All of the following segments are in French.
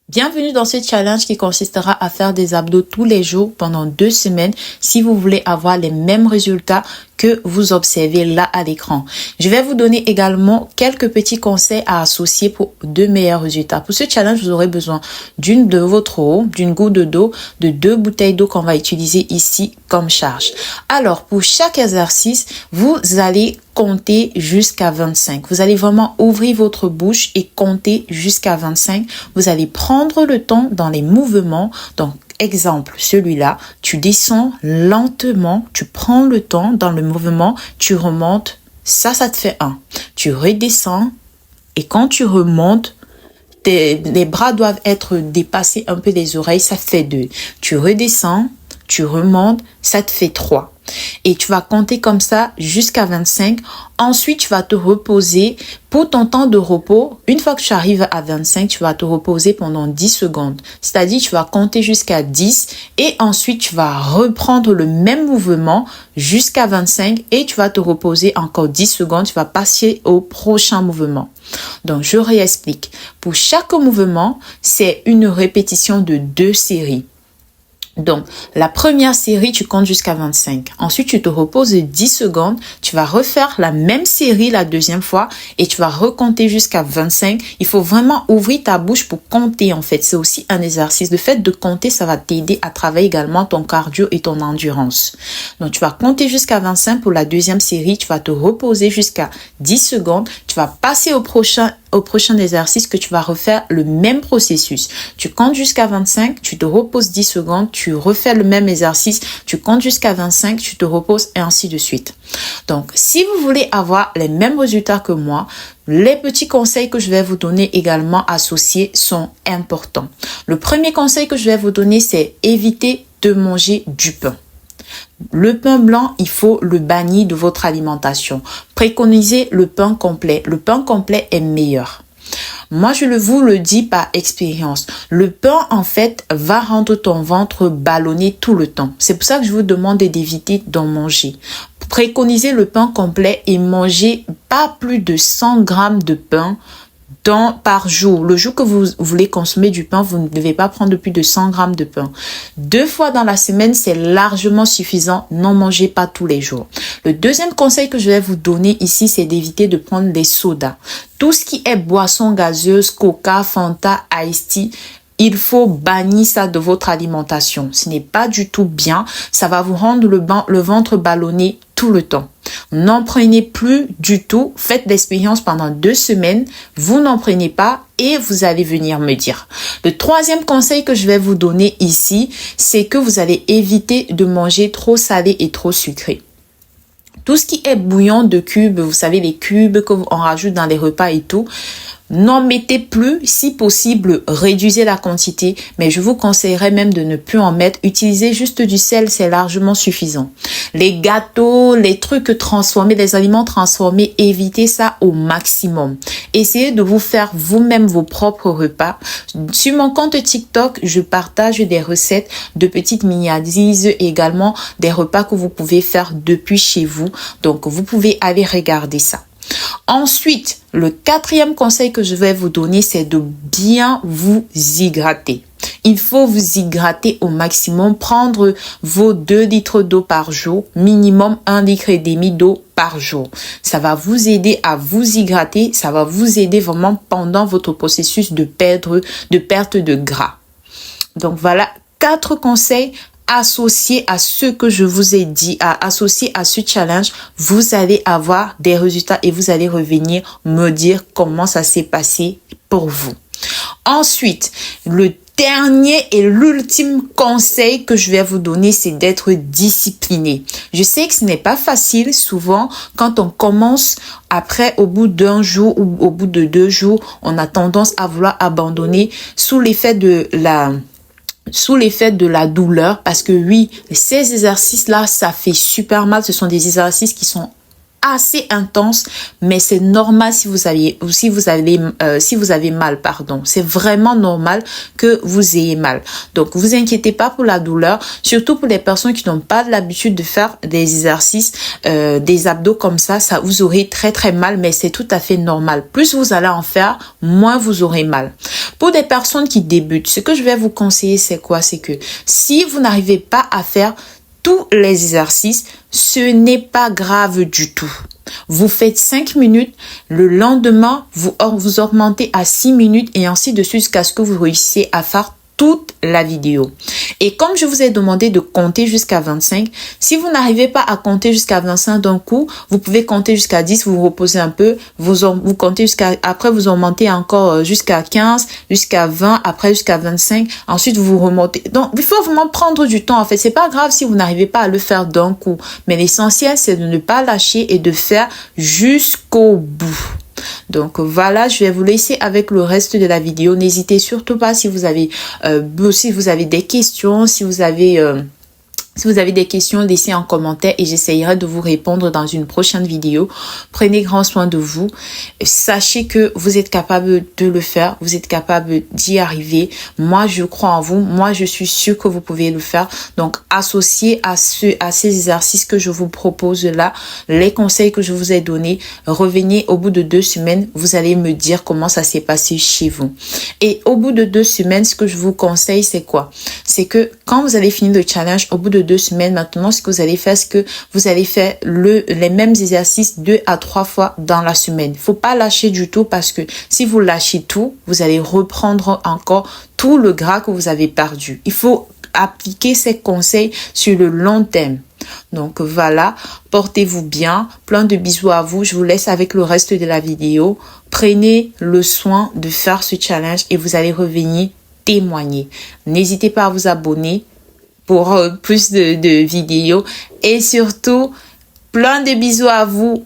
Bienvenue dans ce challenge qui consistera à faire des abdos tous les jours pendant 2 semaines si vous voulez avoir les mêmes résultats que vous observez là à l'écran. Je vais vous donner également quelques petits conseils à associer pour de meilleurs résultats. Pour ce challenge, vous aurez besoin de votre eau, d'une goutte d'eau, de 2 bouteilles d'eau qu'on va utiliser ici comme charge. Alors, pour chaque exercice, vous allez compter jusqu'à 25. Vous allez vraiment ouvrir votre bouche et compter jusqu'à 25. Vous allez prendre le temps dans les mouvements. Donc, exemple, celui-là, tu descends lentement, tu prends le temps dans le mouvement, tu remontes, ça te fait 1. Tu redescends et quand tu remontes, les bras doivent être dépassés un peu des oreilles, ça fait 2. Tu redescends, tu remontes, ça te fait 3. Et tu vas compter comme ça jusqu'à 25. Ensuite, tu vas te reposer. Pour ton temps de repos, une fois que tu arrives à 25, tu vas te reposer pendant 10 secondes. C'est-à-dire, tu vas compter jusqu'à 10 et ensuite, tu vas reprendre le même mouvement jusqu'à 25 et tu vas te reposer encore 10 secondes. Tu vas passer au prochain mouvement. Donc, je réexplique. Pour chaque mouvement, c'est une répétition de 2 séries. Donc, la première série, tu comptes jusqu'à 25. Ensuite, tu te reposes 10 secondes. Tu vas refaire la même série la deuxième fois et tu vas recompter jusqu'à 25. Il faut vraiment ouvrir ta bouche pour compter, en fait. C'est aussi un exercice. Le fait de compter, ça va t'aider à travailler également ton cardio et ton endurance. Donc, tu vas compter jusqu'à 25 pour la deuxième série. Tu vas te reposer jusqu'à 10 secondes. Tu vas passer au prochain exercice que tu vas refaire le même processus. Tu comptes jusqu'à 25, tu te reposes 10 secondes, tu refais le même exercice, tu comptes jusqu'à 25, tu te reposes et ainsi de suite. Donc, si vous voulez avoir les mêmes résultats que moi, les petits conseils que je vais vous donner également associés sont importants. Le premier conseil que je vais vous donner, c'est éviter de manger du pain. Le pain blanc, il faut le bannir de votre alimentation. Préconisez le pain complet. Le pain complet est meilleur. Moi, vous le dis par expérience. Le pain, en fait, va rendre ton ventre ballonné tout le temps. C'est pour ça que je vous demande d'éviter d'en manger. Préconisez le pain complet et mangez pas plus de 100 grammes de pain par jour. Le jour que vous voulez consommer du pain, vous ne devez pas prendre plus de 100 grammes de pain. 2 fois dans la semaine, c'est largement suffisant. N'en mangez pas tous les jours. Le deuxième conseil que je vais vous donner ici, c'est d'éviter de prendre des sodas. Tout ce qui est boisson gazeuse, Coca, Fanta, Iced Tea, il faut bannir ça de votre alimentation. Ce n'est pas du tout bien. Ça va vous rendre le ventre ballonné tout le temps. N'en prenez plus du tout. Faites l'expérience pendant 2 semaines. Vous n'en prenez pas et vous allez venir me dire. Le troisième conseil que je vais vous donner ici, c'est que vous allez éviter de manger trop salé et trop sucré. Tout ce qui est bouillon de cubes, vous savez, les cubes qu'on rajoute dans les repas et tout, n'en mettez plus, si possible, réduisez la quantité, mais je vous conseillerais même de ne plus en mettre. Utilisez juste du sel, c'est largement suffisant. Les gâteaux, les trucs transformés, les aliments transformés, évitez ça au maximum. Essayez de vous faire vous-même vos propres repas. Sur mon compte TikTok, je partage des recettes de petites miniadises, également des repas que vous pouvez faire depuis chez vous. Donc, vous pouvez aller regarder ça. Ensuite, le 4e conseil que je vais vous donner, c'est de bien vous hydrater. Il faut vous hydrater au maximum, prendre vos 2 litres d'eau par jour, minimum 1,5 litre d'eau par jour. Ça va vous aider à vous hydrater, ça va vous aider vraiment pendant votre processus de perte de gras. Donc voilà 4 conseils associé à ce que je vous ai dit, associé à ce challenge, vous allez avoir des résultats et vous allez revenir me dire comment ça s'est passé pour vous. Ensuite, le dernier et l'ultime conseil que je vais vous donner, c'est d'être discipliné. Je sais que ce n'est pas facile. Souvent, quand on commence, après, au bout d'1 jour ou au bout de 2 jours, on a tendance à vouloir abandonner sous l'effet de la douleur, parce que oui, ces exercices-là, ça fait super mal. Ce sont des exercices qui sont assez intense, mais c'est normal si vous avez mal, pardon. C'est vraiment normal que vous ayez mal. Donc, vous inquiétez pas pour la douleur, surtout pour les personnes qui n'ont pas l'habitude de faire des exercices, des abdos comme ça, vous aurez très très mal, mais c'est tout à fait normal. Plus vous allez en faire, moins vous aurez mal. Pour des personnes qui débutent, ce que je vais vous conseiller, c'est quoi? C'est que si vous n'arrivez pas à faire tous les exercices, ce n'est pas grave du tout. Vous faites 5 minutes, le lendemain, vous augmentez à 6 minutes et ainsi de suite jusqu'à ce que vous réussissiez à faire toute la vidéo. Et comme je vous ai demandé de compter jusqu'à 25, si vous n'arrivez pas à compter jusqu'à 25 d'un coup, vous pouvez compter jusqu'à 10, vous reposez un peu, vous comptez après vous augmentez encore jusqu'à 15, jusqu'à 20, après jusqu'à 25, ensuite vous remontez. Donc, il faut vraiment prendre du temps. En fait, c'est pas grave si vous n'arrivez pas à le faire d'un coup, mais l'essentiel, c'est de ne pas lâcher et de faire jusqu'au bout. Donc voilà, je vais vous laisser avec le reste de la vidéo. N'hésitez surtout pas si vous avez des questions, si vous avez des questions, laissez en commentaire et j'essayerai de vous répondre dans une prochaine vidéo. Prenez grand soin de vous. Sachez que vous êtes capable de le faire. Vous êtes capable d'y arriver. Moi, je crois en vous. Moi, je suis sûre que vous pouvez le faire. Donc, associez à ces exercices que je vous propose là, les conseils que je vous ai donnés. Revenez au bout de 2 semaines. Vous allez me dire comment ça s'est passé chez vous. Et au bout de 2 semaines, ce que je vous conseille, c'est quoi? C'est que quand vous allez finir le challenge, au bout de 2 semaines, maintenant, ce que vous allez faire, c'est que vous allez faire les mêmes exercices 2 à 3 fois dans la semaine. Faut pas lâcher du tout parce que si vous lâchez tout, vous allez reprendre encore tout le gras que vous avez perdu. Il faut appliquer ces conseils sur le long terme. Donc voilà, portez-vous bien, plein de bisous à vous. Je vous laisse avec le reste de la vidéo. Prenez le soin de faire ce challenge et vous allez revenir témoigner. N'hésitez pas à vous abonner pour plus de vidéos et surtout, plein de bisous à vous.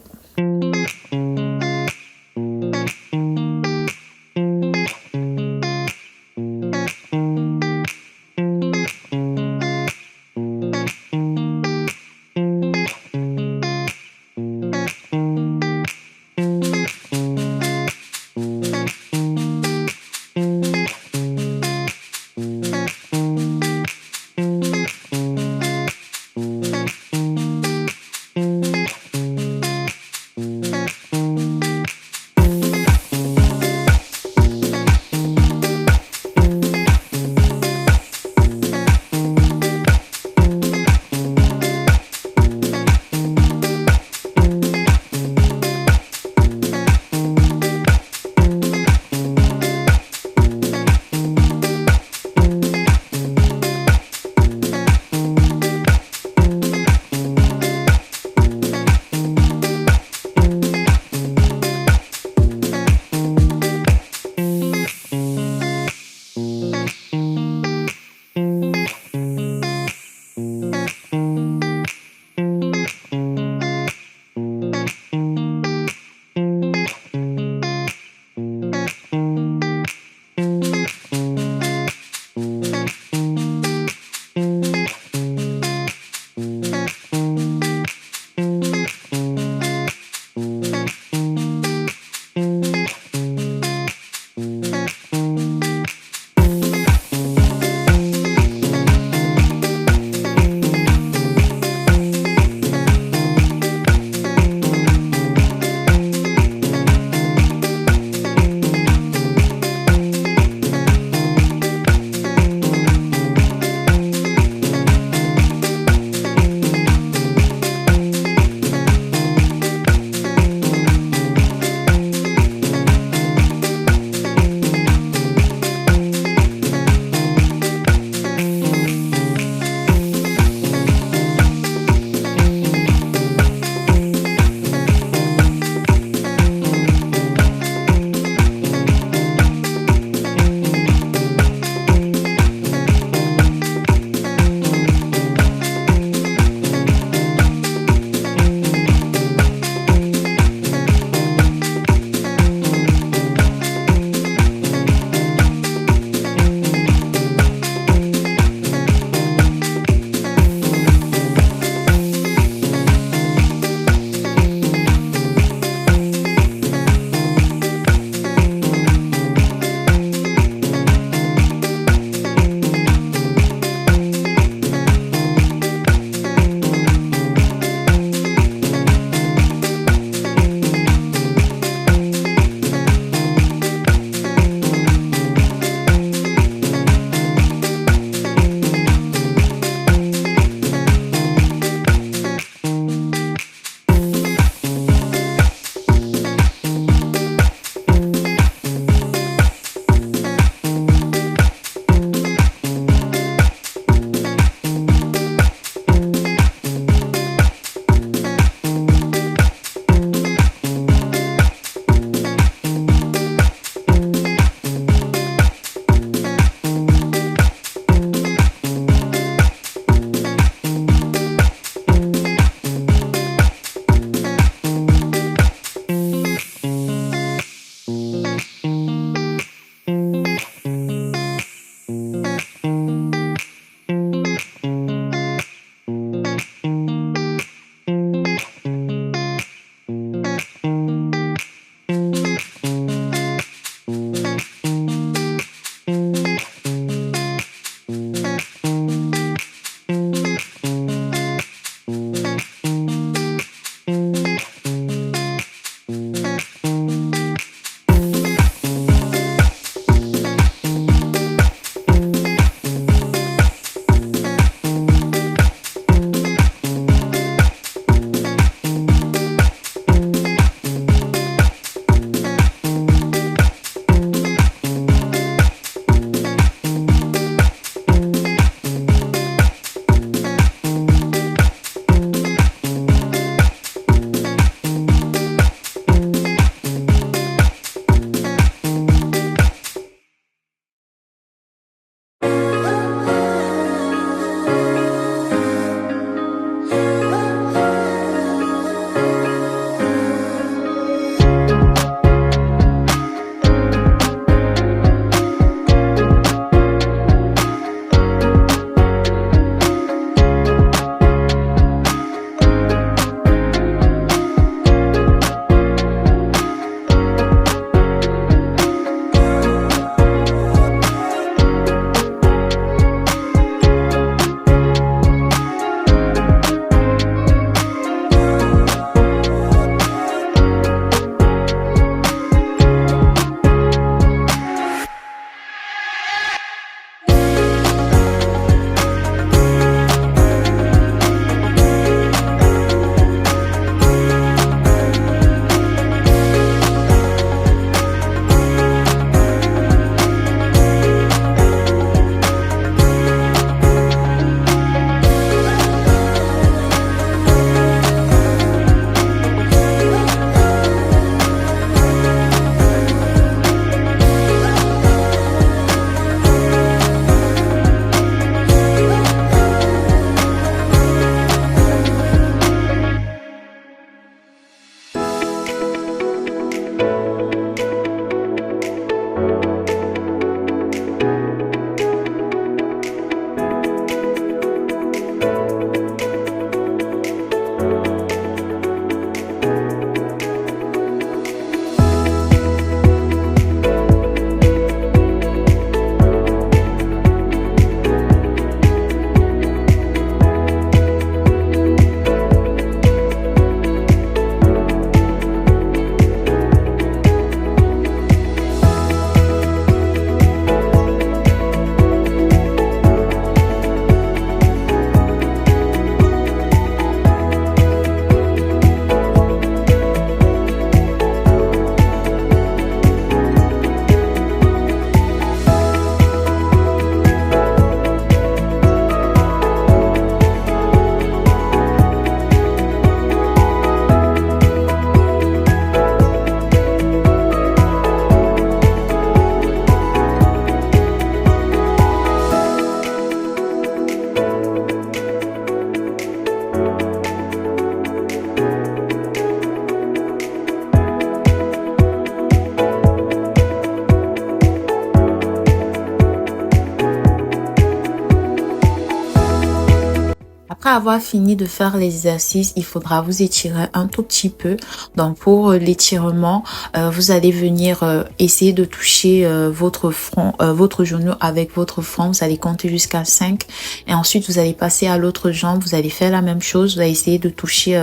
Après avoir fini de faire l'exercice, il faudra vous étirer un tout petit peu. Donc pour l'étirement, vous allez venir essayer de toucher votre front, votre genou avec votre front. Vous allez compter jusqu'à 5 et ensuite vous allez passer à l'autre jambe. Vous allez faire la même chose. Vous allez essayer de toucher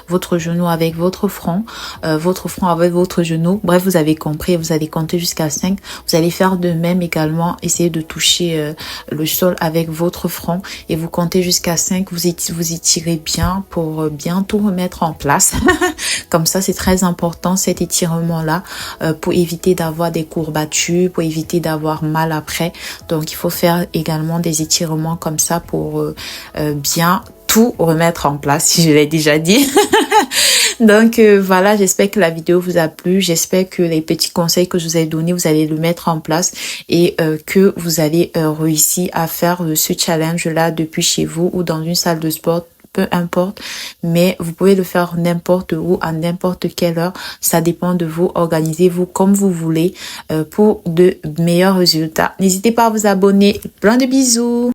votre genou avec votre front avec votre genou. Bref, vous avez compris. Vous allez compter jusqu'à 5. Vous allez faire de même également. Essayer de toucher le sol avec votre front et vous comptez jusqu'à 5. Vous étirez bien pour bien tout remettre en place. Comme ça, c'est très important cet étirement-là pour éviter d'avoir des courbatures, pour éviter d'avoir mal après. Donc, il faut faire également des étirements comme ça pour bien tout remettre en place, si je l'ai déjà dit. Donc voilà, j'espère que la vidéo vous a plu. J'espère que les petits conseils que je vous ai donnés, vous allez le mettre en place et que vous allez réussir à faire ce challenge-là depuis chez vous ou dans une salle de sport. Peu importe, mais vous pouvez le faire n'importe où, à n'importe quelle heure. Ça dépend de vous. Organisez-vous comme vous voulez pour de meilleurs résultats. N'hésitez pas à vous abonner. Plein de bisous.